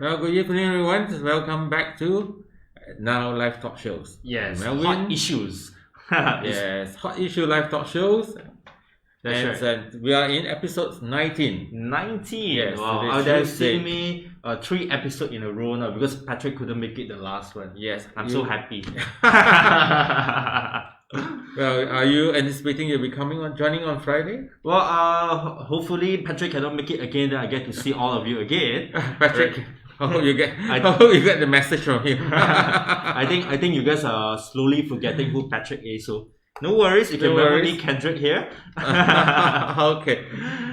Well, good evening, everyone. Welcome back to Now Live Talk Shows. Yes, Melvin. hot issues. Yes, Hot Issue Live Talk Shows. That's right. We are in episode 19. 19. Yes, wow. it is They've Tuesday. seen me 3 episodes in a row now because Patrick couldn't make it the last one. Yes, I'm so happy. Well, are you anticipating you'll be joining on Friday? Well, hopefully Patrick cannot make it again. Then I get to see all of you again. Patrick, Right. I hope you get the message from him. I think you guys are slowly forgetting who Patrick is. So no worries. You can No remember worries. me, Kendrick here. Okay.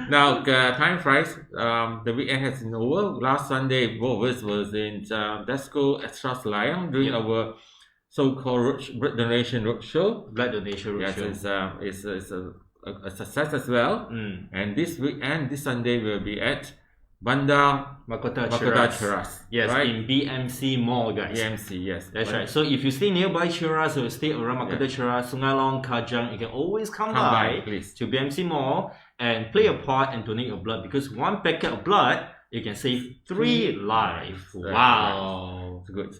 Now, time flies. The weekend has been over. Last Sunday, both of us was in Desco Extra Selayang doing our so-called blood donation roadshow. Blood donation Yes, roadshow. it's a success as well. And this weekend, this Sunday, we'll be at Bandar Mahkota Cheras. Cheras. Yes, right? in BMC Mall, guys. EMC, yes. That's right. So if you stay nearby Cheras or stay around Mahkota Cheras, Sungai Long, Kajang, you can always come by please. to BMC Mall and play a part and donate your blood, because one packet of blood you can save 3 lives. Wow, it's good.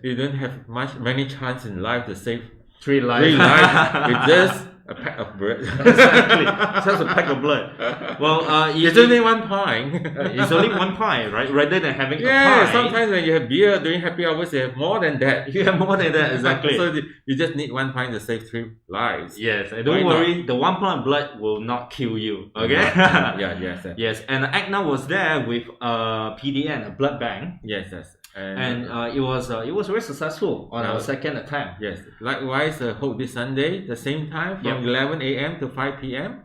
You don't have many chances in life to save 3 lives. 3 lives with just a pack of bread. Exactly, just a pack of blood. Well, it's only 1 pint. It's only 1 pint, right? Rather than having a Yeah, pint. sometimes when you have beer during happy hours, you have more than that. You have more than that, exactly. So you just need 1 pint to save 3 lives. Yes, and Why don't not? worry, the 1 pound of blood will not kill you. Okay? Yes. Yes, and ACTnow was there with PDN, a blood bank, Yes. and it was very successful on our second attempt. Yes. Likewise, hope this Sunday, the same time from 11 a.m. to 5 p.m.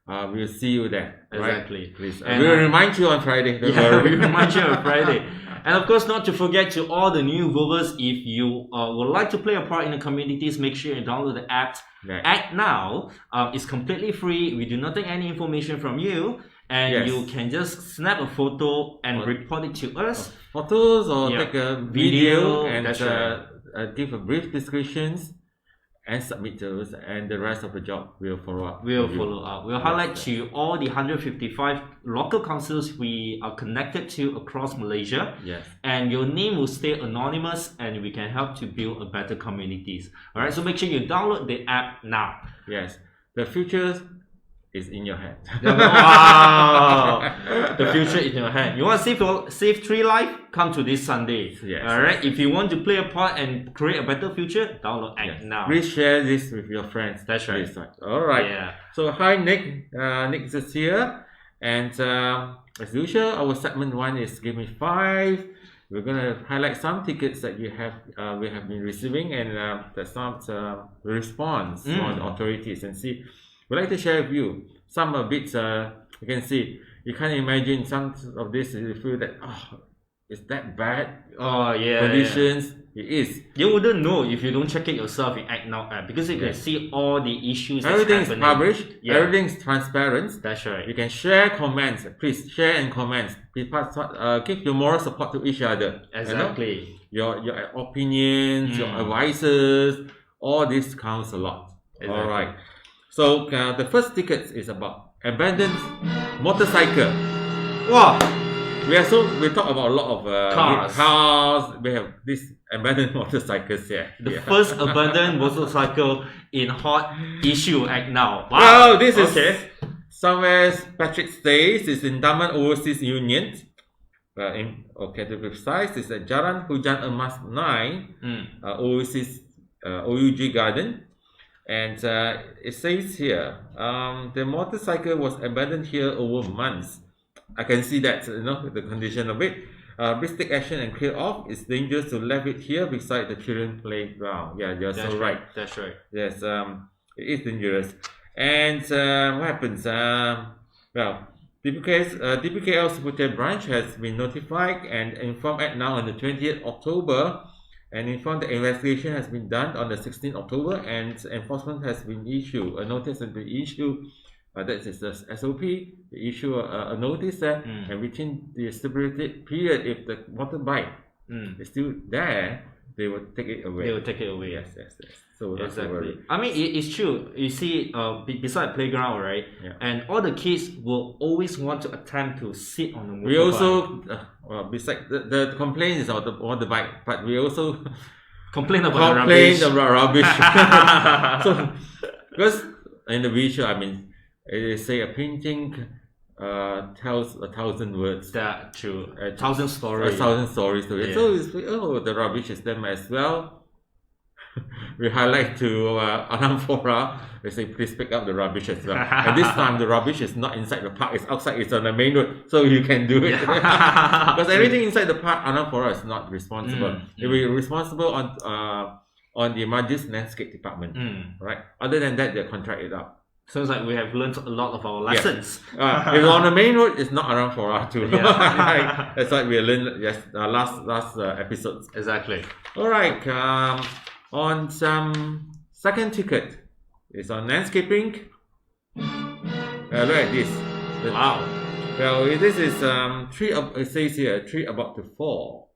We'll see you there. Exactly. Right? Please. And, We'll remind you on Friday. Don't Yeah, worry. we remind you on Friday. And of course, not to forget to all the new viewers, if you would like to play a part in the communities, make sure you download the app. Right. ACTnow. It's completely free. We do not take any information from you. And you can just snap a photo and report it to us. Photos or take a video and that's right. give a brief descriptions and submit those, and the rest of the job will follow up. We'll follow up. We'll highlight to all the 155 local councils we are connected to across Malaysia. Yes. And your name will stay anonymous, and we can help to build a better communities. Alright, so make sure you download the app now. Yes. The future is in your hand. Wow! The future is in your hand. You want to save 3 lives? Come to this Sunday. Yes. Alright, if you want to play a part and create a better future, download ACTnow. Please share this with your friends. That's right. Alright. Yeah. So hi Nick. Nick is here. And as usual, our segment 1 is Give Me 5. We're gonna highlight some tickets that we have been receiving, and that's some response on authorities, and see. We'd like to share with you some bits. You can see, you can't imagine some of this. You feel that, it's that bad. Oh yeah. Conditions. It is. You wouldn't know if you don't check it yourself in ACTnow app, because you can see all the issues. Everything is happening. published. Yeah. Everything is transparent. That's right. You can share comments. Please share and comment. Give your moral support to each other. Exactly. You know? Your opinions, your advices, all this counts a lot. Exactly. All right. So the first ticket is about abandoned motorcycle. Wow. We talk about a lot of cars. We have these abandoned motorcycles here. The first abandoned motorcycle in Hot Issue ACTnow. Wow. Well, this is somewhere Patrick stays. It's in Daman Overseas Union. To be precise, it's at Jalan Hujan Emas 9, Overseas OUG Garden. And it says here, the motorcycle was abandoned here over months. I can see that, the condition of it. Please take action and clear off. It's dangerous to leave it here beside the children playground. Yeah, you're so right. That's right. Yes, it is dangerous. And what happens? Well, DPKL Seputai branch has been notified and informed ACTnow on the 20th October, and informed the investigation has been done on the 16th October, and enforcement has been issued. A notice has been issued. That is the SOP. They issue a notice there, and within the stipulated period, if the motorbike is still there, they will take it away. They will take it away. Yes. So that's exactly. I mean, it's true. You see, beside playground, right? Yeah. And all the kids will always want to attempt to sit on the motorbike. We also, besides the complaint is on the bike, but we also complain about the rubbish. So, because in the visual, I mean, they say a painting tells 1,000 words. That's true. 1,000 stories. 1,000 stories to it. Yeah. So it's like, the rubbish is them as well. We highlight to Anamphora. They say, please pick up the rubbish as well. And this time, the rubbish is not inside the park; it's outside. It's on the main road, so you can do it. Because anything inside the park, Anamphora is not responsible. It will be responsible on the Majlis Landscape Department, right? Other than that, they contract it out. Sounds like we have learned a lot of our lessons. If on the main road, it's not around for us too. Right? That's what we learned last episodes. Exactly. All right. On some second ticket, it's on landscaping. Look at this. Wow. Well, this is it says here tree about to fall.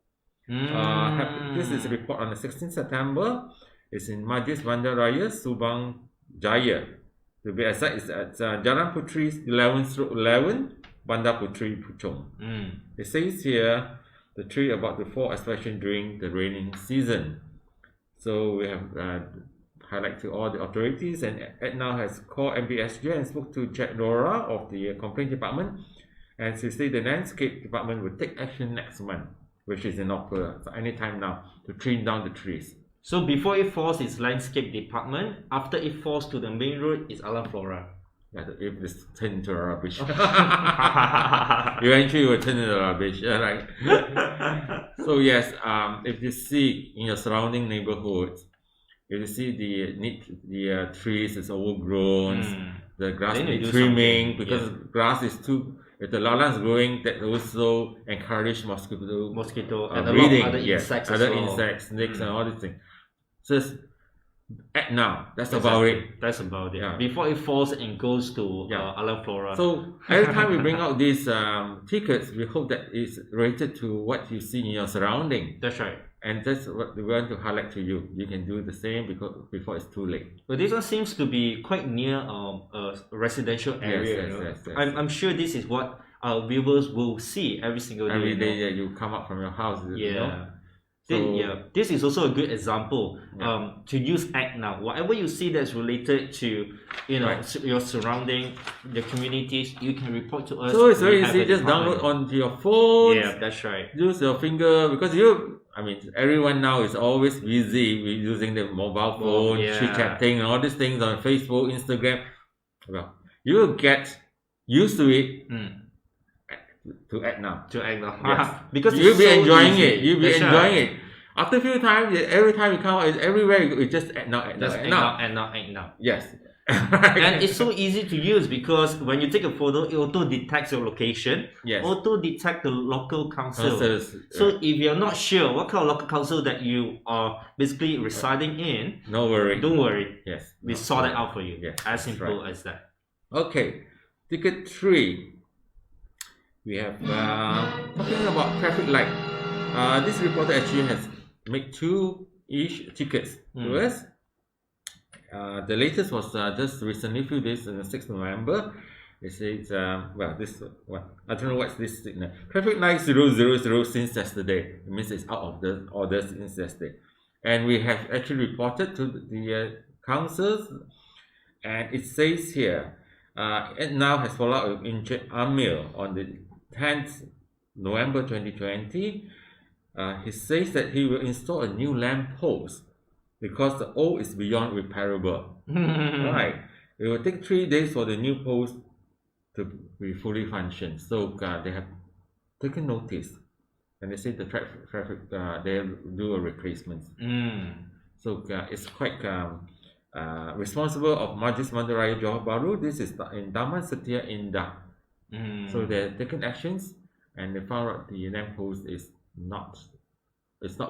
This is a report on the 16th September. It's in Majlis Bandar Raya, Subang Jaya. To be exact, it's at Jalan Putri 11/11, Bandar Putri, Puchong. It says here the tree about to fall, especially during the raining season. So we have highlight to all the authorities, and ACTnow has called MBSJ and spoke to Jack Laura of the complaint department, and she said the landscape department will take action next month, which is in October, so anytime now, to trim down the trees. So before it falls, it's landscape department. After it falls to the main road, it's Alam Flora. Yeah, if it's turned into rubbish. Eventually it will turn into rubbish. Right? So yes, if you see in your surrounding neighborhoods, if you see the trees is overgrown, the grass is trimming, because grass is too. If the lala is growing, that also encourage mosquito and breeding. A lot of other insects, insects, snakes, and all these things. Just act now. That's about it. That's about it. Yeah. Before it falls and goes to Alam Flora. So every time we bring out these tickets, we hope that it's related to what you see in your surrounding. That's right. And that's what we want to highlight to you. You can do the same before it's too late. But this one seems to be quite near a residential area. Yes. I'm sure this is what our viewers will see every single day. Every day that you come up from your house. You know? This is also a good example to use ACTnow. Whatever you see that's related to your surrounding, the communities, you can report to us. So it's very easy. Just download onto your phone. Yeah, that's right. Use your finger, because everyone now is always busy with using the mobile phone, chit-chatting, and all these things on Facebook, Instagram. Well, you will get used to it. To ACTnow. Yes. Because you'll be enjoying easy. it. You'll be enjoying it. After a few times, every time you come out, everywhere you just ACTnow. Yes. And it's so easy to use because when you take a photo, it auto detects your location. Yes. Auto detect the local council. So right. if you're not sure what kind of local council that you are basically residing in, don't worry. Yes. We sort it out for you. Yes. As simple as that. Okay. Ticket 3. We have talking about traffic light. This reporter actually has made 2-ish tickets to us. The latest was just recently, few days on the 6th November. It says, I don't know what's this signal. Traffic light 000 since yesterday. It means it's out of the order since yesterday. And we have actually reported to the councils, and it says here, ACTnow has followed up with injured Amir on the 10th November 2020. He says that he will install a new lamp post because the old is beyond repairable. Right. It will take 3 days for the new post to be fully functioned. So they have taken notice, and they say the traffic they do a replacement. So it's quite responsible of Majlis Bandar Raya Johor Bahru. This is in Taman Setia Indah. So they're taking actions, and they found out the lamp post is not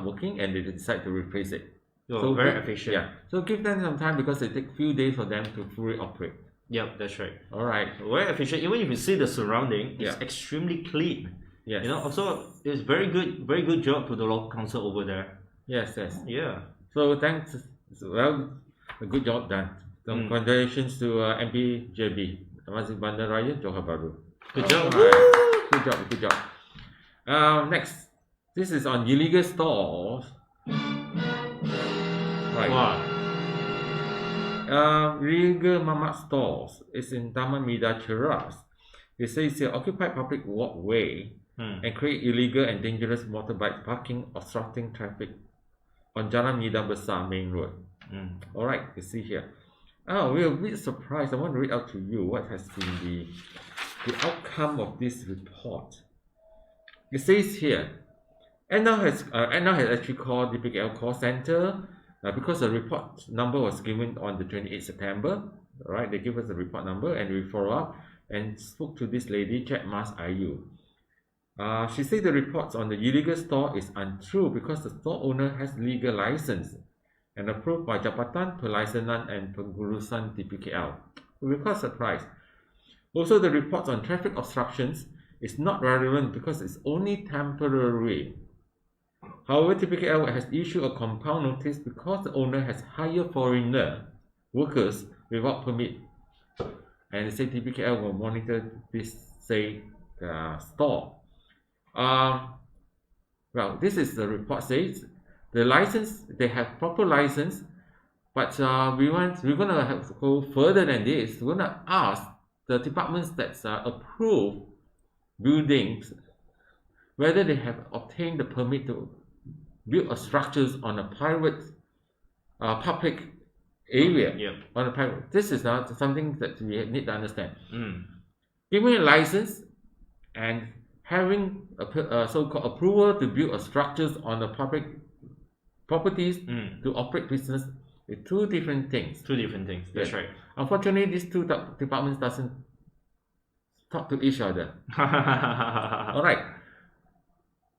working, and they decide to replace it. So very efficient. Yeah. So give them some time because it takes few days for them to fully operate. Yep, that's right. All right. Very efficient. Even if you see the surrounding, it's extremely clean. Yes. Also it's very good job to the local council over there. Yes, yes. Yeah. So thanks. Well, a good job done. Congratulations to MPJB, Masjid Bandar Raya, Johor Bahru. Good job. Right. Good job. Good job. Next, this is on illegal stores. Right. Wow. Illegal mamak stores is in Taman Mida Cheras. It says here, occupy public walkway and create illegal and dangerous motorbike parking, obstructing traffic on Jalan Mida Besar main road. Alright, you see here. Oh, we're a bit surprised. I want to read out to you what has been the outcome of this report. It says here, ACTnow has actually called the DPKL call center because the report number was given on the 28th September. Right, they give us the report number and we follow up and spoke to this lady, Chat Mas Ayu. She said the reports on the illegal store is untrue because the store owner has legal license and approved by Jabatan Pelaisanan and Pengurusan DPKL. We were quite surprised. Also, the reports on traffic obstructions is not relevant because it's only temporary. However, DPKL has issued a compound notice because the owner has hired foreigner workers without permit. And they say DPKL will monitor this, store. Well, this is the report says the license, they have proper license, but we're gonna have to go further than this. We're gonna ask the departments that approve buildings whether they have obtained the permit to build structures on a private, public area. On a private. This is something that we need to understand. Giving a license and having a so-called approval to build structures on the public properties to operate business is two different things. That's right. Unfortunately, these two departments doesn't talk to each other. Alright.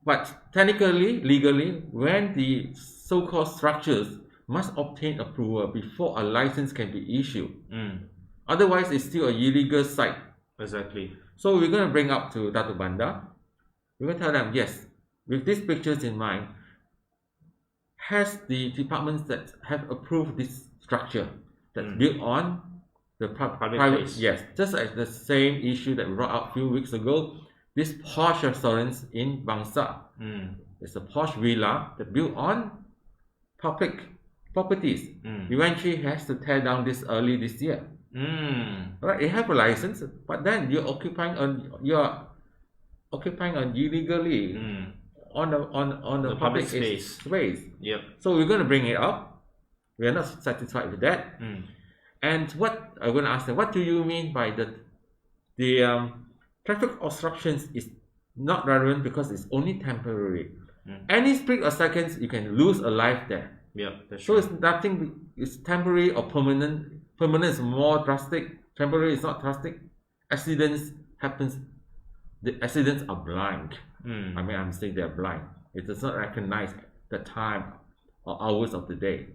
But technically, legally, when the so-called structures must obtain approval before a license can be issued. Otherwise, it's still a illegal site. Exactly. So we're going to bring up to Datuk Bandar. We're going to tell them, yes, with these pictures in mind, has the departments that have approved this structure that's built on the private place. Yes, just like the same issue that we brought up a few weeks ago. This posh restaurant in Bangsa. It's a posh villa that built on public properties. Eventually has to tear down this early this year. Right, you have a license, but then you're occupying illegally on the public space. So we're going to bring it up. We are not satisfied with that. And what I'm going to ask them, what do you mean by the traffic obstructions is not relevant because it's only temporary. Any split of seconds, you can lose a life there. That's so true. It's nothing. It's temporary or permanent. Permanent is more drastic. Temporary is not drastic. Accidents happens. The accidents are blind. I mean, I'm saying they're blind. It does not recognize the time or hours of the day.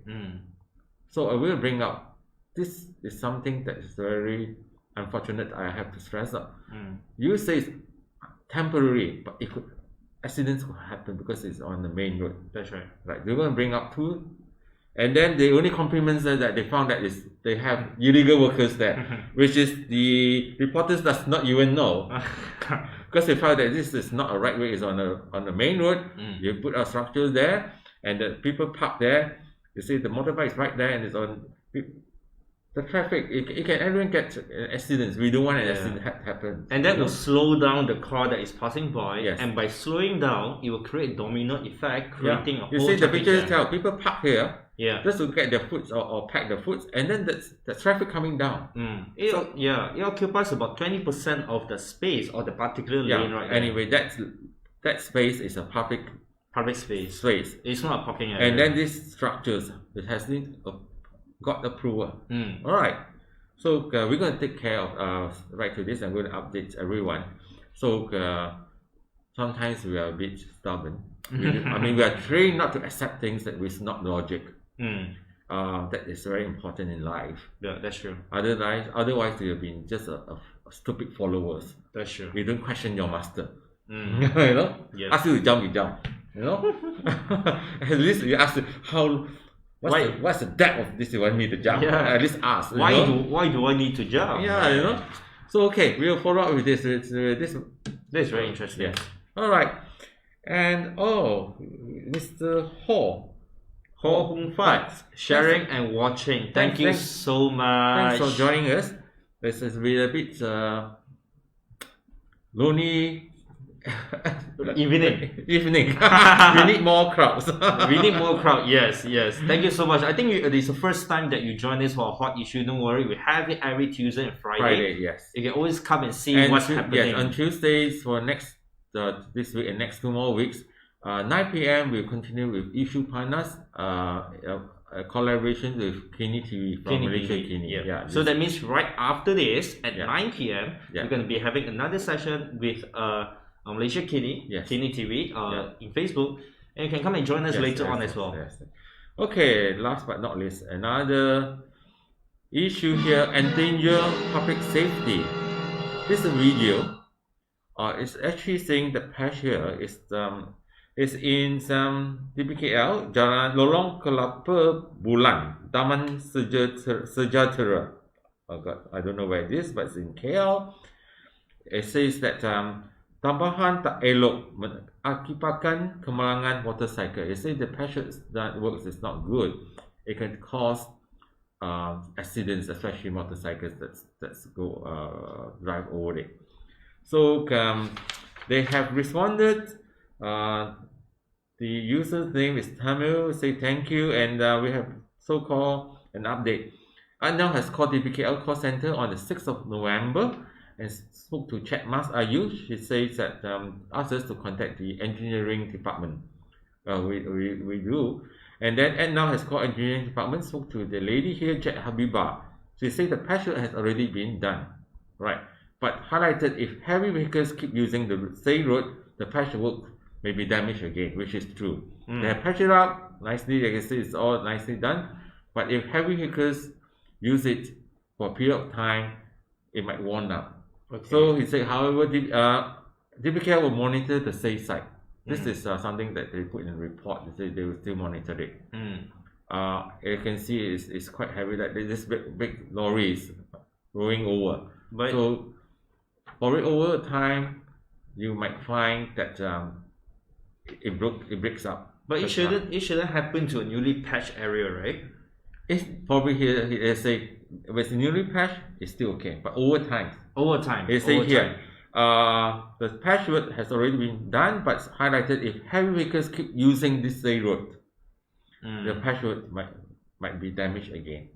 So I will bring up. This is something that is very unfortunate. I have to stress up. You say it's temporary, but accidents could happen because it's on the main road. That's right. Right. They're going to bring up two, and then the only compliments that they found that is they have illegal workers there, which is the reporters does not even know, because they found that this is not a right way. It's on the main road. You put our structures there, and the people park there. You see the motorbike is right there, and it's on. The traffic, everyone get accidents. We don't want an accident to happen. And that will slow down the car that is passing by. Yes. And by slowing down, it will create domino effect, creating a whole You see the pictures jam. tell people park here just to get their foods or pack the foods, and then the traffic coming down. It occupies about 20% of the space or the particular lane right there. Anyway, that space is a public space. It's not a parking area. And then these structures, it has got approval. Alright, so we're going to take care of right to this. I'm going to update everyone. So sometimes we are a bit stubborn. I mean, we are trained not to accept things that is not logic. That is very important in life. Yeah, that's true. Otherwise you have been just a stupid followers. That's true. You don't question your master. You know? Yes. Ask you to jump, you jump. You know, at least you ask what's the depth of this you want me to jump? Yeah. At least ask. Why do I need to jump? Yeah, you know. So okay, we'll follow up with this. This is very interesting. Yes. All right. And Mr. Ho Hong Fat, sharing and watching. Thank you so much. Thanks for joining us. This has been a bit lonely evening. We need more crowds. We need more crowd. Yes. Thank you so much. I think it's the first time that you join us for a hot issue. Don't worry, we have it every Tuesday and Friday. Yes. You can always come and see what's happening. Yes, on Tuesdays for this week and next 2 more weeks, 9 p.m. we'll continue with issue partners. A collaboration with Kini TV from Malaysia Kini. Yeah. So that means right after this at 9 p.m. Yeah. we're going to be having another session with Malaysia Kini, Kini TV in Facebook, and you can come and join us later on as well. Yes. Okay, last but not least, another issue here: endangered public safety. This video is actually saying the patch here is in some DBKL, Jalan Lorong Kelapa Bulan, Taman Sejahtera. Oh God, I don't know where it is, but it's in KL. It says that tambahan tak elok mengakibatkan kemalangan motorcycle. It says the patch that works is not good. It can cause accidents, especially motorcycles that's go drive over it. So they have responded. The user's name is Tamil. Say thank you, and we have so-called an update. ACTnow has called the BKL call center on the 6th of November and spoke to Chat Mas Ayu. She says that asked us to contact the engineering department. We do, and then ACTnow has called engineering department. Spoke to the lady here, Jet Habibah. She said the patchwork has already been done, right? But highlighted if heavy vehicles keep using the same road, the patchwork may be damaged again, which is true. They have patched it up nicely. Like I say, it's all nicely done. But if heavy vehicles use it for a period of time, it might worn out. Okay. So he said, however, DBKL will monitor the safe side. This is something that they put in the report. They say they will still monitor it. You can see it's quite heavy. Like this big lorry is rolling over. But so for it over time, you might find that it breaks up. But it shouldn't happen to a newly patched area, right? It's probably here. They say if it's newly patched, it's still okay. But over time, they say here, the patchwork has already been done, but it's highlighted if heavy vehicles keep using this same road, the patchwork might be damaged again.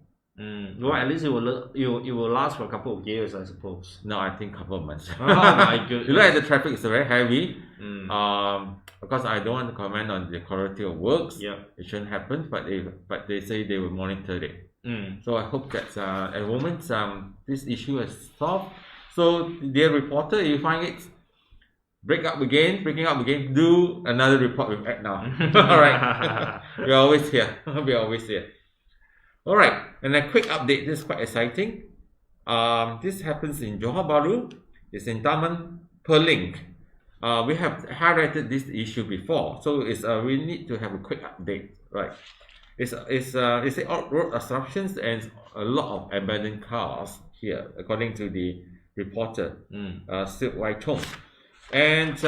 Well, at least it will last for a couple of years, I suppose. No, I think a couple of months. Oh my goodness! You look at the traffic; it's very heavy. Because I don't want to comment on the quality of works. Yeah, it shouldn't happen. But they say they will monitor it. So I hope that at the moment this issue is solved. So dear reporter, if you find it breaking up again, do another report with ACTnow. All right, we're always here. All right, and a quick update. This is quite exciting. This happens in Johor Bahru. It's in Taman Perling. We have highlighted this issue before, so we need to have a quick update, right? It's road obstructions and a lot of abandoned cars here, according to the reporter, Silk Wai Chong. And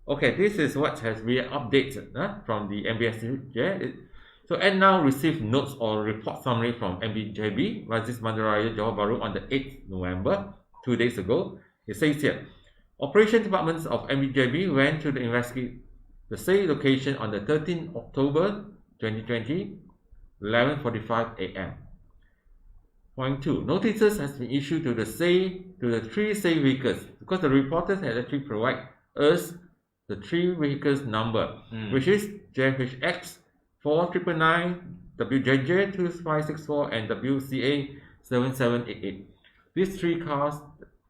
okay, this is what has been updated from the MBS. So ACTnow received notes or report summary from MBJB, Majlis Bandaraya Johor Bahru, on the 8th November, 2 days ago. It says here, Operation Departments of MBJB went to investigate the same location on the 13th October 2020, 11:45 a.m. Point 2. Notices has been issued to the 3 safe vehicles, because the reporters had actually provided us the 3 vehicles number, which is JHX 4999, WJJ 2564, and WCA 7788. These 3 cars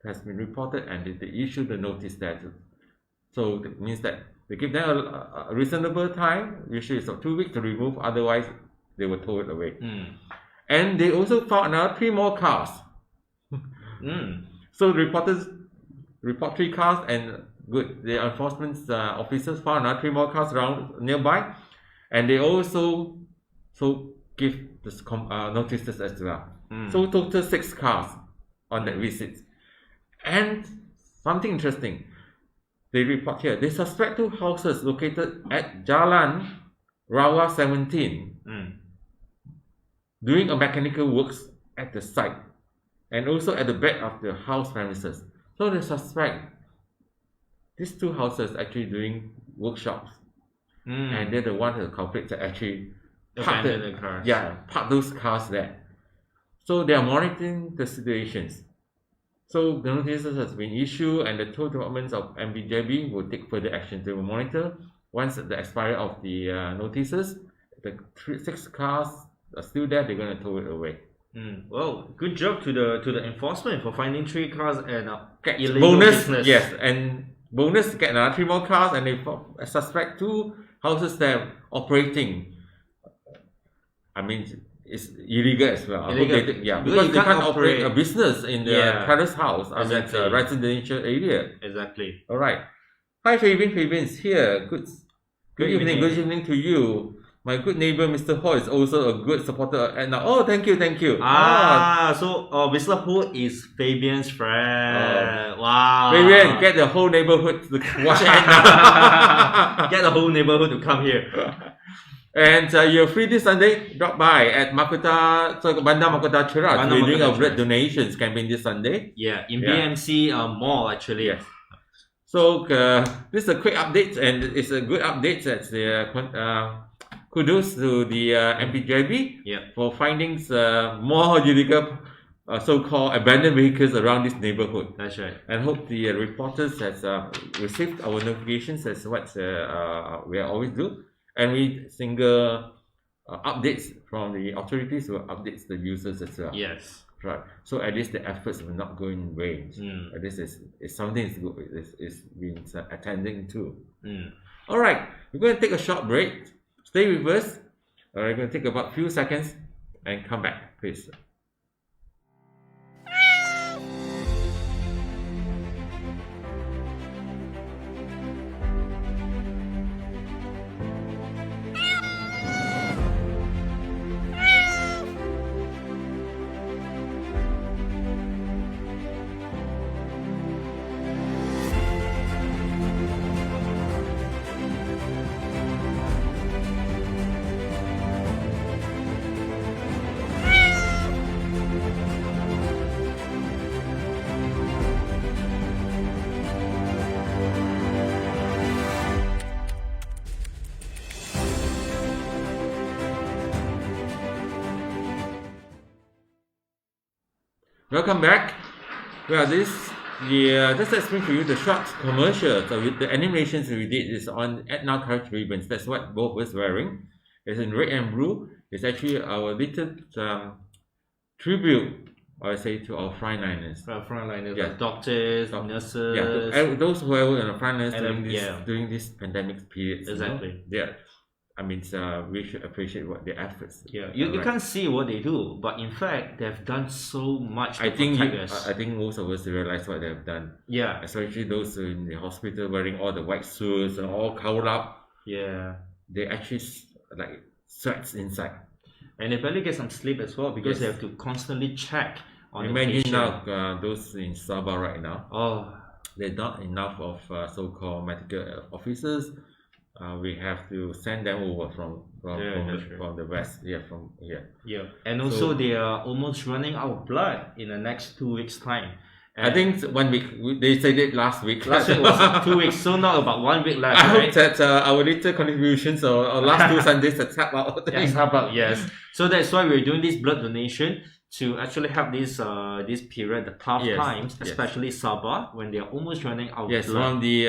has been reported, and they issue the notice there too. So that means that they give them a reasonable time, usually it's 2 weeks to remove, otherwise they were towed away. And they also found another 3 more cars. So the reporters report 3 cars, and good. The enforcement officers found another 3 more cars around nearby, and they also give this notices as well. So total 6 cars on that visit. And something interesting, they report here, they suspect 2 houses located at Jalan Rawa 17 doing a mechanical works at the site and also at the back of the house premises. So they suspect these 2 houses actually doing workshops, and they're the ones who culprits that actually park the cars. Park those cars there. So they are monitoring the situations. So the notices has been issued, and the 2 departments of MBJB will take further action to monitor. Once the expiry of the notices, the 6 cars are still there, they're going to tow it away. Well, good job to the enforcement for finding 3 cars and illegal bonus business. Yes, and bonus get another 3 more cars, and they suspect 2 houses there operating. I mean, it's illegal as well. Illegal. Because they can't operate a business in the terrace house. Exactly. A residential area. Exactly. All right. Hi, Fabian. Fabian's here. Good evening. Good evening to you. My good neighbor, Mr. Ho, is also a good supporter. And oh, thank you. So Mr. Ho is Fabian's friend. Wow. Fabian, get the whole neighborhood to watch Anna. Get the whole neighborhood to come here. And you're free this Sunday. Drop by at Bandar Makota Churach. We're doing a blood donations campaign this Sunday. Yeah, in BMC Mall actually. Yes. So this is a quick update, and it's a good update. That's kudos to the MPJB for finding more illegal so-called abandoned vehicles around this neighborhood. That's right. And hope the reporters has received our notifications as what we always do. And we single updates from the authorities will update the users as well. Yes. Right. So at least the efforts will not go in vain. At least it's something is being attending to. All right. We're going to take a short break. Stay with us. We're going to take about a few seconds and come back, please. Welcome back. Well, just to explain to you the short commercial. So with the animations we did is on ACTnow Courage ribbons. That's what both was wearing. It's in red and blue. It's actually our little tribute, I say, to our frontliners. Like doctors, nurses. Yeah, those who are in the frontliners during this pandemic period. Exactly. Yeah. I mean, we should appreciate their efforts. Yeah, you can't see what they do, but in fact, they've done so much to protect us. I think most of us realize what they've done. Yeah. Especially those in the hospital wearing all the white suits and all covered up. Yeah. They actually like sweats inside. And they barely get some sleep as well because they have to constantly check on the patient. patient. Now, those in Sabah right now. Oh. There's not enough of so-called medical officers. We have to send them over from the west. From here. Yeah, and also they are almost running out of blood in the next 2 weeks' time. And I think 1 week. They said it last week. Last week was 2 weeks, so now about 1 week left. I hope that our little contributions or last 2 Sundays has helped out. Yes. So that's why we're doing this blood donation to actually help this period, the tough times, especially Sabah, when they are almost running out of blood. Yes, from the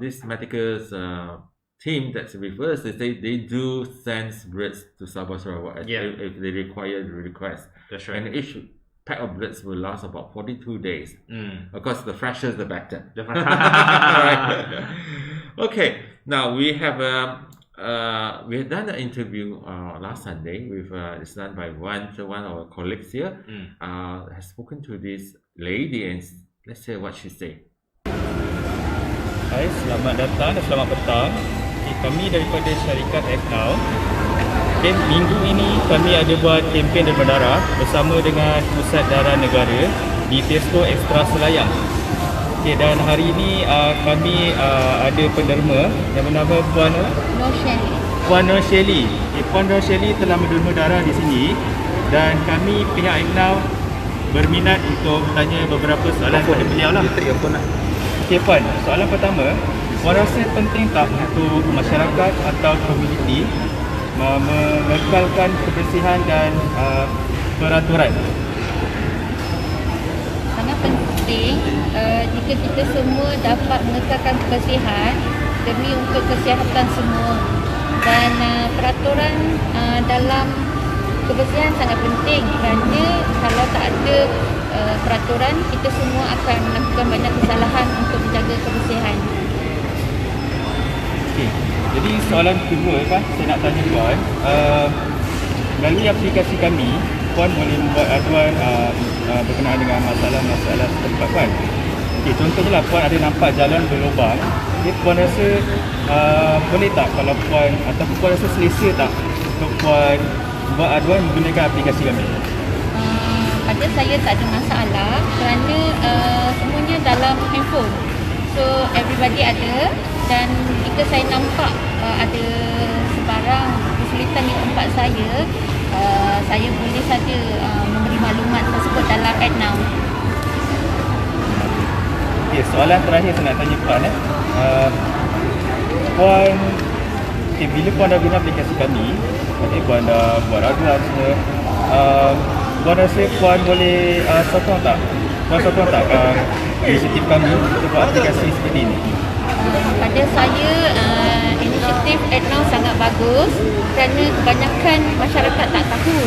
this medical team that's with us, they do send bloods to Sabah Sarawak if they request. That's right. And each pack of bloods will last about 42 days. Of course, the fresher the better. Okay, now we have done an interview last Sunday with it's done by one of our colleagues here. Has spoken to this lady, and let's hear what she said. Hai, selamat datang dan selamat petang. Kami daripada syarikat ACTnow. Minggu ini kami ada buat kempen derma darah bersama dengan Pusat Darah Negara di Tesco Extra Selayang. Dan hari ini kami ada penderma yang bernama Puan Shelley. Puan Shelley. Puan Shelley telah menderma darah di sini dan kami pihak ACTnow berminat untuk bertanya beberapa soalan kepada beliau lah. Okey Puan, soalan pertama, Puan rasa penting tak untuk masyarakat atau komuniti mengekalkan kebersihan dan peraturan? Sangat penting jika kita semua dapat mengekalkan kebersihan demi untuk kesihatan semua, dan peraturan dalam kebersihan sangat penting kerana kalau tak ada peraturan, kita semua akan melakukan banyak kesalahan untuk menjaga kebersihan. Okey, jadi soalan kedua saya nak tanya Puan, melalui aplikasi kami, Puan boleh membuat aduan berkenaan dengan masalah-masalah setempat Puan. Okey, contohnya lah Puan ada nampak jalan berlubang, Puan rasa boleh tak kalau Puan, ataupun Puan rasa selesa tak untuk Puan buat aduan menggunakan aplikasi kami? Pada saya tak ada masalah kerana semuanya dalam handphone. So everybody ada, dan jika saya nampak ada sebarang kesulitan di tempat saya boleh saja memberi maklumat tersebut dalam ACTnow. Okay, soalan terakhir saya nak tanya Puan. Puan, bila Puan dah guna aplikasi kami, Puan dah buat aduan semua, Puan rasa Puan boleh sokong tak inisiatif kami untuk buat aplikasi seperti ini? Pada saya, inisiatif ACTnow sangat bagus kerana kebanyakan masyarakat tak tahu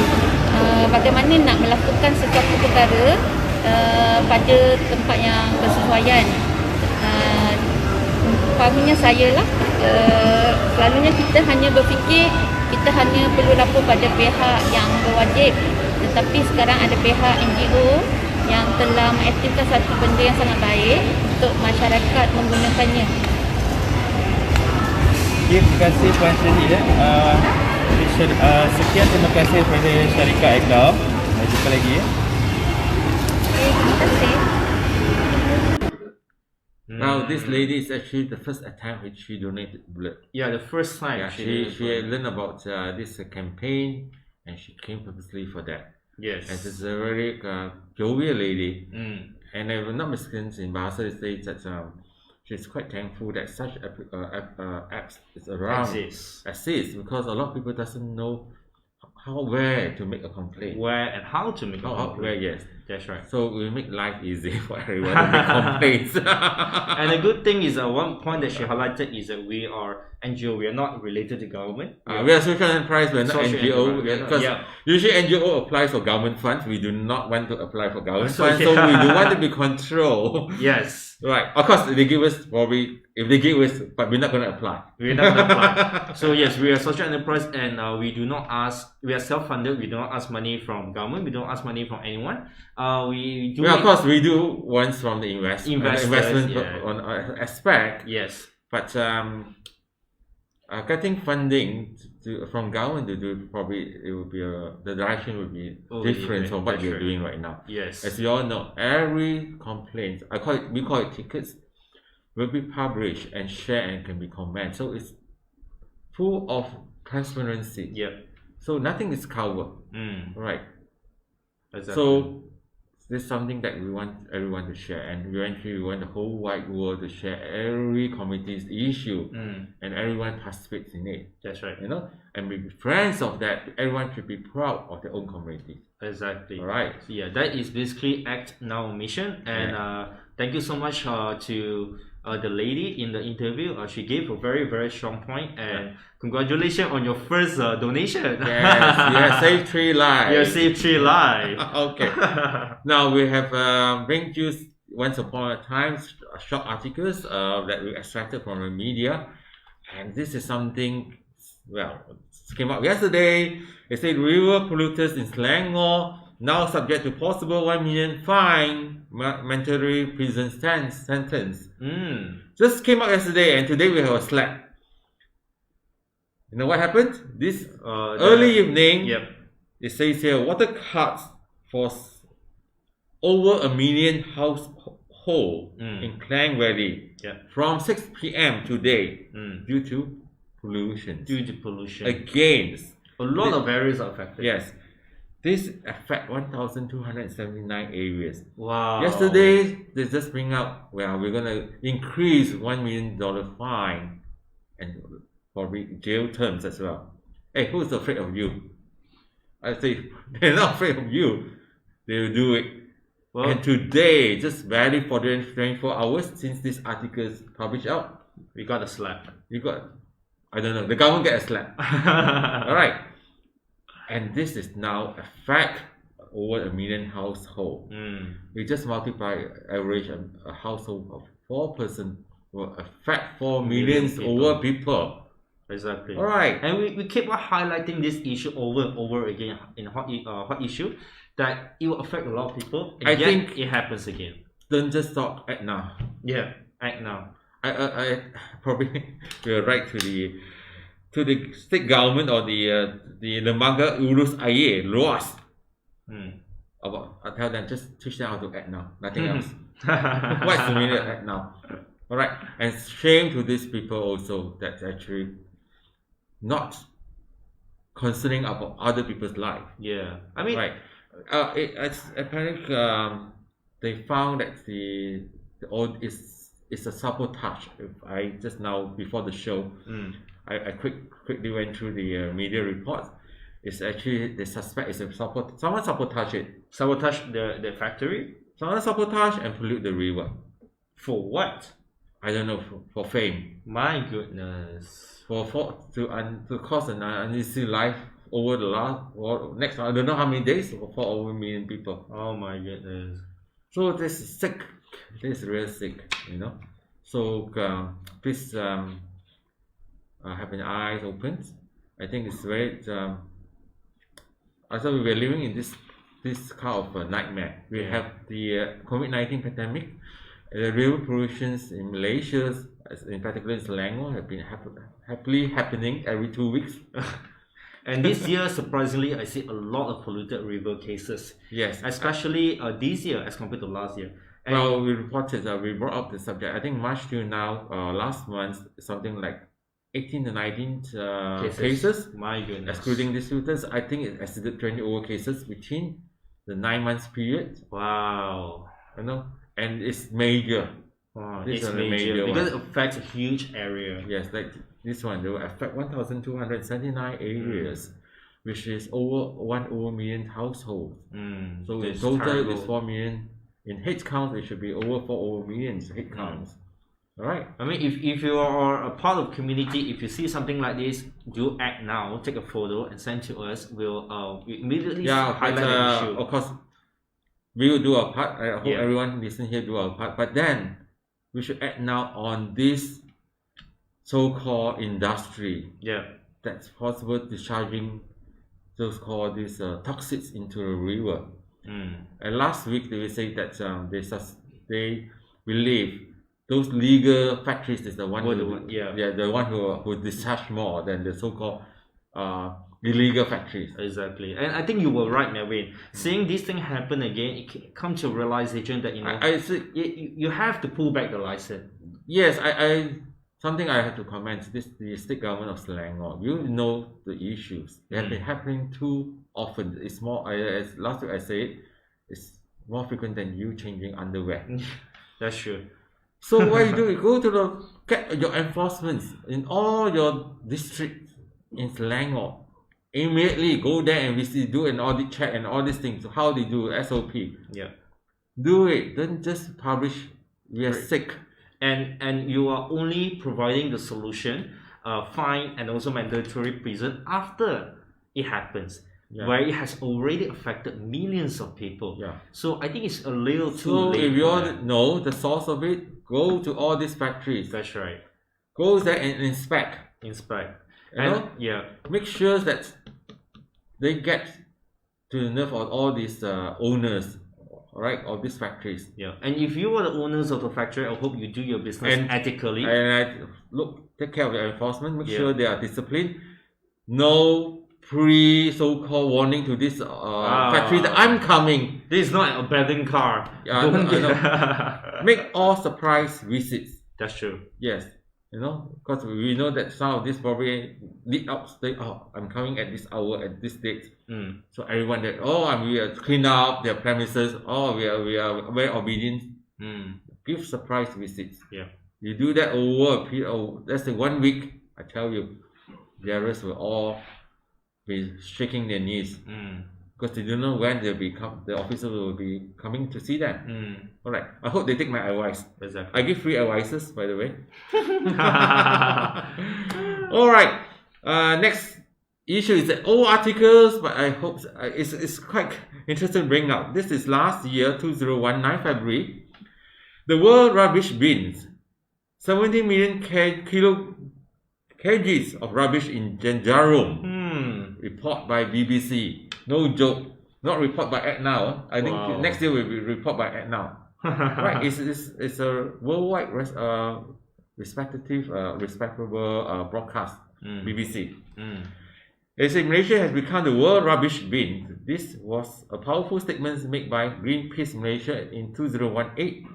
bagaimana nak melakukan sesuatu perkara pada tempat yang bersesuaian. Umpamanya saya lah, selalunya kita hanya berfikir kita hanya perlu lapor pada pihak yang berwajib, tetapi sekarang ada pihak NGO yang telah mengaktifkan satu benda yang sangat baik untuk masyarakat menggunakannya. Okay, terima kasih Puan Shelley. Sekian, terima kasih kepada syarikat ACTnow. Jumpa lagi. Okay, terima kasih. Now this lady is actually the first attempt which she donated blood. Yeah, the first time. Yeah, she learned about this campaign, and she came purposely for that. Yes. And she's a very jovial lady. And if I'm not mistaken, in Bahasa it says that she's quite thankful that such apps is around, exists, because a lot of people doesn't know where to make a complaint. Where and how to make a complaint. Where, yes. That's right. So we make life easy for everyone to make complaints. And the good thing is one point that she highlighted is that we are NGO, we are not related to government. We are social enterprise, we are not NGO. Because usually NGO applies for government funds. We do not want to apply for government funds, so we do want to be controlled. Yes. Right. Of course, they give us probably, if they give us, but we're not going to apply. We're not going to apply. So yes, we are social enterprise, and we do not ask, we are self-funded, we do not ask money from government, we don't ask money from anyone. We do. Of course, we do once from the investment on aspect. Yes. But getting funding from government to do, probably it would be the direction would be different from what we're doing right now. Yes. As you all know, every complaint, we call it tickets, will be published and shared and can be commented. So it's full of transparency. Yeah. So nothing is covered. Right. Exactly. So this is something that we want everyone to share, and eventually we want the whole wide world to share every community's issue, and everyone participates in it. That's right. You know, and be friends of that. Everyone should be proud of their own community. Exactly. All right. So yeah, that is basically ACTnow mission, and thank you so much to the lady in the interview. She gave a very, very strong point, and congratulations on your first donation. Yes, save 3 lives. Yeah, save 3 lives. Okay. Now we have bring you once upon a time short articles that we extracted from the media, and this is something, well, came out yesterday. It said river polluters in Selangor now subject to possible 1 million fine, mandatory prison sentence. Just came out yesterday, and today we have a slap. You know what happened? This early evening, it says here, water cuts for over 1 million households in Klang Valley from 6 p.m. today due to pollution. Again, a lot of areas are affected. Yes. This affect 1,279 areas. Wow. Yesterday, they just bring up, well, we're going to increase $1 million fine and probably jail terms as well. Hey, who's afraid of you? I say, they're not afraid of you. They will do it. Well, and today, just barely for 24 hours since this article is published out, we got a slap. I don't know, the government get a slap. Alright. And this is now affect over 1 million households. We just multiply average a household of 4 persons will affect 4 million over people. Exactly. Alright. And we keep on highlighting this issue over and over again in hot issue that it will affect a lot of people. And I think it happens again. Don't just talk, act now. Yeah, act now. I probably will write to the state government or the lembaga urus air luas about. I tell them, just teach them how to act now, nothing else. What's the meaning of act now? All right, and shame to these people also that's actually not concerning about other people's life. Yeah, I mean, right. It's apparently they found that the old is a sabotage. If I just now before the show, I quickly went through the media reports. It's actually the suspect is someone sabotage it. Sabotage the factory. Someone sabotage and pollute the river. For what? I don't know. For fame. My goodness. To cause an uneasy life over the next I don't know how many days for over 1 million people. Oh my goodness. So this is sick. This is real sick. You know. So please have your eyes open. I think it's very. I thought we were living in this kind of nightmare. We have the COVID-19 pandemic. The river pollutions in Malaysia, in particular in Selangor, have been happily happening every 2 weeks. And this year, surprisingly, I see a lot of polluted river cases. Yes, especially this year as compared to last year. And well, we reported we brought up the subject. I think March till now, last month, something like 18 to 19 cases. My goodness. Excluding distributors, I think it exceeded 20 over cases within the 9 months period. Wow. You know, and it's major. Wow, it's major because it affects a huge area. Yes, like this one, they will affect 1,279 areas, which is over 1 million households. So the total is 4 million. In head count, it should be over 4 million head counts. Alright. I mean, if you are a part of community, if you see something like this, do act now. Take a photo and send to us. We'll immediately highlight the issue. Of course, we will do our part. I hope everyone listening here do our part. But then we should act now on this so-called industry. That's possible discharging those called these toxins into the river. And last week they will say that they believe those legal factories is the one who discharge more than the so-called illegal factories. Exactly, and I think you were right, Melvin. Seeing this thing happen again, it comes to a realization that you have to pull back the license. Yes, something I have to comment. The state government of Selangor, you know the issues. They have been happening too often. It's more. As last week I said, it's more frequent than you changing underwear. That's true. So what you do? You go to get your enforcements in all your districts in Selangor. Immediately go there and do an audit check and all these things. So how they do SOP? Do it. Don't just publish. We are sick. And you are only providing the solution, fine and also mandatory prison after it happens, where it has already affected millions of people. So I think it's a little too late. So if you know the source of it, go to all these factories. That's right. Go there and inspect. You know? Make sure that they get to the nerve of all these owners, right, of these factories. Yeah, and if you are the owners of the factory, I hope you do your business ethically. And take care of the enforcement, make sure they are disciplined. No so-called warning to this factory that I'm coming. This is not an abandoned car. I know. Make all surprise visits. That's true. Yes, because we know that some of this probably lead up state. Oh, I'm coming at this hour at this date. So everyone that we are clean up their premises. We are very obedient. Give surprise visits. Yeah. You do that over a period. Let's say 1 week. I tell you, the others will all be shaking their knees because they don't know when the officer will be coming to see them. All right. I hope they take my advice. Exactly. I give free advices, by the way. All right. Next issue is the old articles, but I hope it's quite interesting to bring up. This is last year, 2019 February. The world rubbish bins, 70 million kgs of rubbish in Endangered. Report by BBC. No joke. Not report by ACTnow. I think next year will be report by ACTnow. Right. It's a worldwide respectable broadcast. BBC. They say Malaysia has become the world rubbish bin. This was a powerful statement made by Greenpeace Malaysia in 2018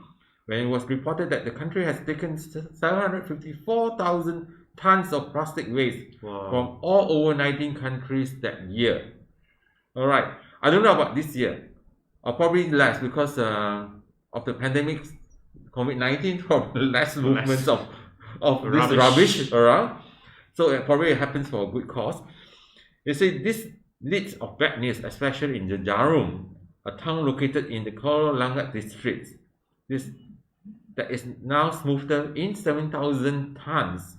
when it was reported that the country has taken 754,000 tons of plastic waste from all over 19 countries that year. All right. I don't know about this year. Probably less because of the pandemic, COVID-19, probably less movements of this rubbish around. So it probably happens for a good cause. They say this leads of bad news, especially in Endangered, a town located in the Kuala Langat district. That is now smoother in 7,000 tons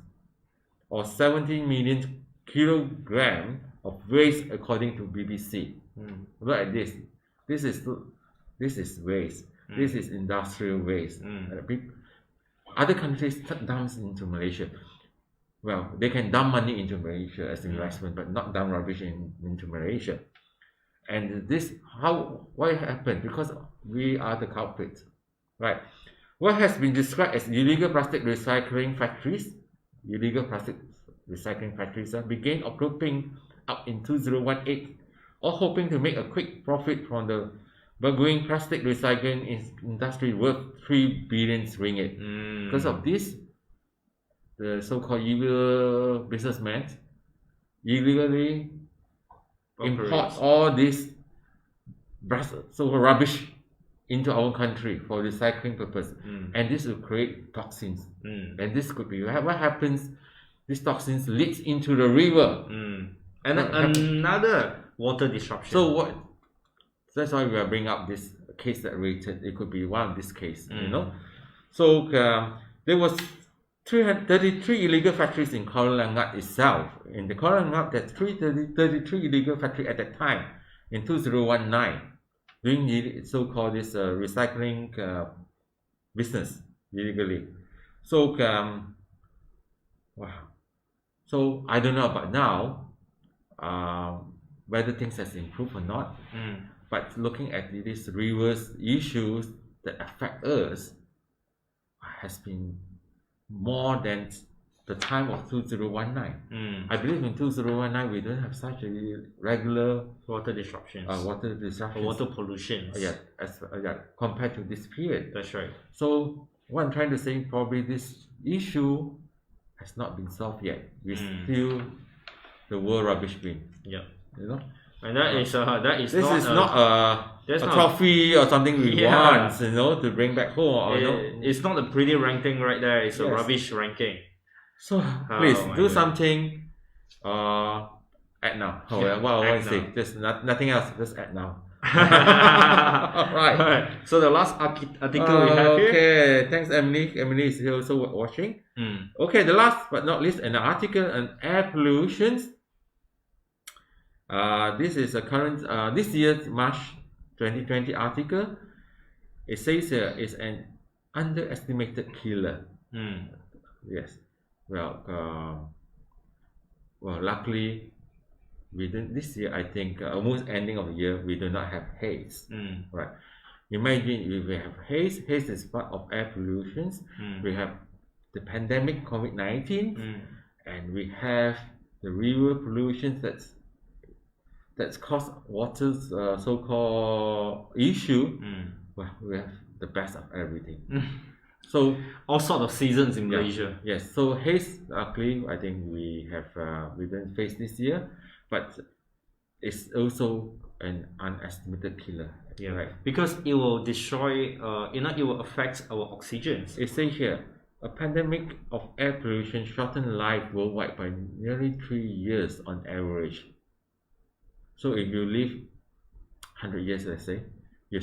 or 17 million kilograms of waste, according to BBC. Look at this. This is waste. This is industrial waste. Other countries dump into Malaysia. Well, they can dump money into Malaysia as investment, but not dump rubbish into Malaysia. And why happened? Because we are the culprits, right? What has been described as illegal plastic recycling factories began operating up in 2018, all hoping to make a quick profit from the burgeoning plastic recycling industry worth 3 billion ringgit. Because of this, the so-called evil businessmen illegally import all this so-called rubbish into our country for recycling purpose, and this will create toxins. And this could be what happens. These toxins leaks into the river, and another water disruption. So that's why we are bringing up this case that rated. It could be one of this case, So there was 33 illegal factories in Kuala Langat itself. In the Kuala Langat, there's 33 illegal factories at that time in 2019. Doing the so-called this recycling business illegally. So So I don't know about now whether things has improved or not. But looking at these rivers issues that affect us has been more than the time of 2019. I believe in 2019 we don't have such a regular water disruptions. Water pollution. Compared to this period. That's right. So what I'm trying to say, probably this issue has not been solved yet. We still the world rubbish bin. Yeah. And this is not a trophy or something we want, to bring back home. It's not a pretty ranking right there. It's a rubbish ranking. So please do something. ACTnow. What I want to say, just nothing else. Just ACTnow. Right. So the last article we have here. Okay. Thanks, Emily. Emily is also watching. Okay. The last but not least, an article on air pollution. This is a current this year's March 2020 article. It says here it's an underestimated killer. Yes. Well, luckily this year, I think almost ending of the year, we do not have haze. Right. Imagine if we have haze. Haze is part of air pollution. We have the pandemic COVID-19, and we have the river pollution that's caused water's so-called issue. Well, we have the best of everything. So all sort of seasons in Malaysia. Yes. So haze, luckily, I think we didn't face this year, but it's also an unestimated killer. Yeah, right. Because it will destroy. It will affect our oxygen. It says here, a pandemic of air pollution shortened life worldwide by nearly 3 years on average. So if you live 100 years, let's say, you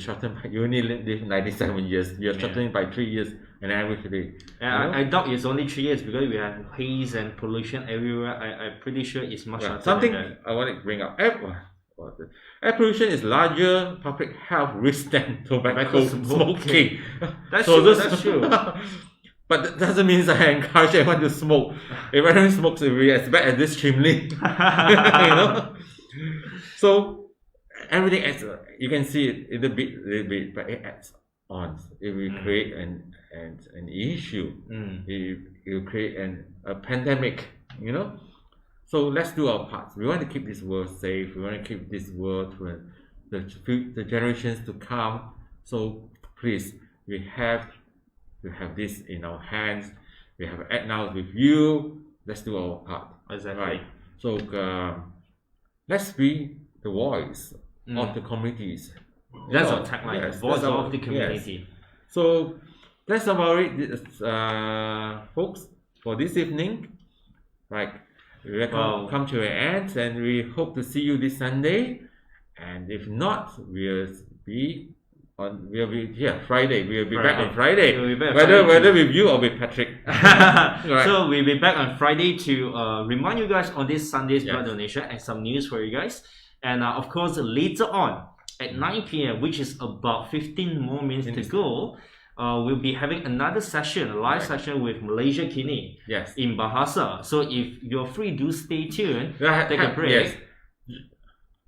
only live 97 years. You're shortening by 3 years an average day. I doubt it's only 3 years because we have haze and pollution everywhere. I'm pretty sure it's much shorter. Something than that. I want to bring up. Air pollution is larger public health risk than tobacco smoking. That's true. That's true. But that doesn't mean I encourage everyone to smoke. If everyone smokes, it will be as bad as this chimney. So everything adds. You can see it a little bit, but it adds on. It will create an issue. It will create a pandemic. So let's do our part. We want to keep this world safe. We want to keep this world to the generations to come. So please, we have to have this in our hands. We have ACTnow with you. Let's do our part. Exactly. Right. So let's be the voice of the communities. That's our tagline. Voice of the community. Yes. So that's about it, folks, for this evening. Right. We will come to an end, and we hope to see you this Sunday. And if not, we'll be here Friday. We'll be back on Friday. We'll be back whether with you or with Patrick. Right. So we'll be back on Friday to remind you guys on this Sunday's blood donation and some news for you guys. And of course, later on at 9 p.m., which is about 15 more minutes to go, we'll be having another session, a live session with Malaysia Kini in Bahasa. So if you're free, do stay tuned. Take a break. Yes.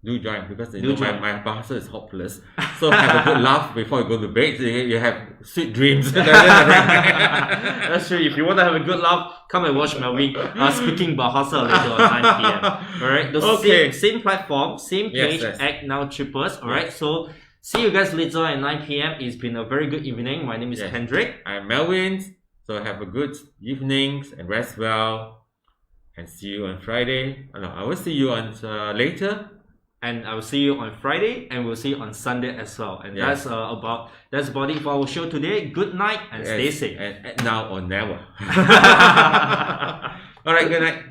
Do join, because my Bahasa is hopeless. So have a good laugh before you go to bed. So you have sweet dreams. That's true. If you want to have a good laugh, come and watch Melvin speaking Bahasa later on 9 p.m. Alright, the same platform, same page, ACTnow Trippers. Alright, so see you guys later at 9 p.m. It's been a very good evening. My name is Kendrick. I'm Melvin. So have a good evening and rest well. And see you on Friday. I will see you on later. And I will see you on Friday, and we'll see you on Sunday as well. And that's about it for our show today. Good night and stay safe. And now or never. All right, good night.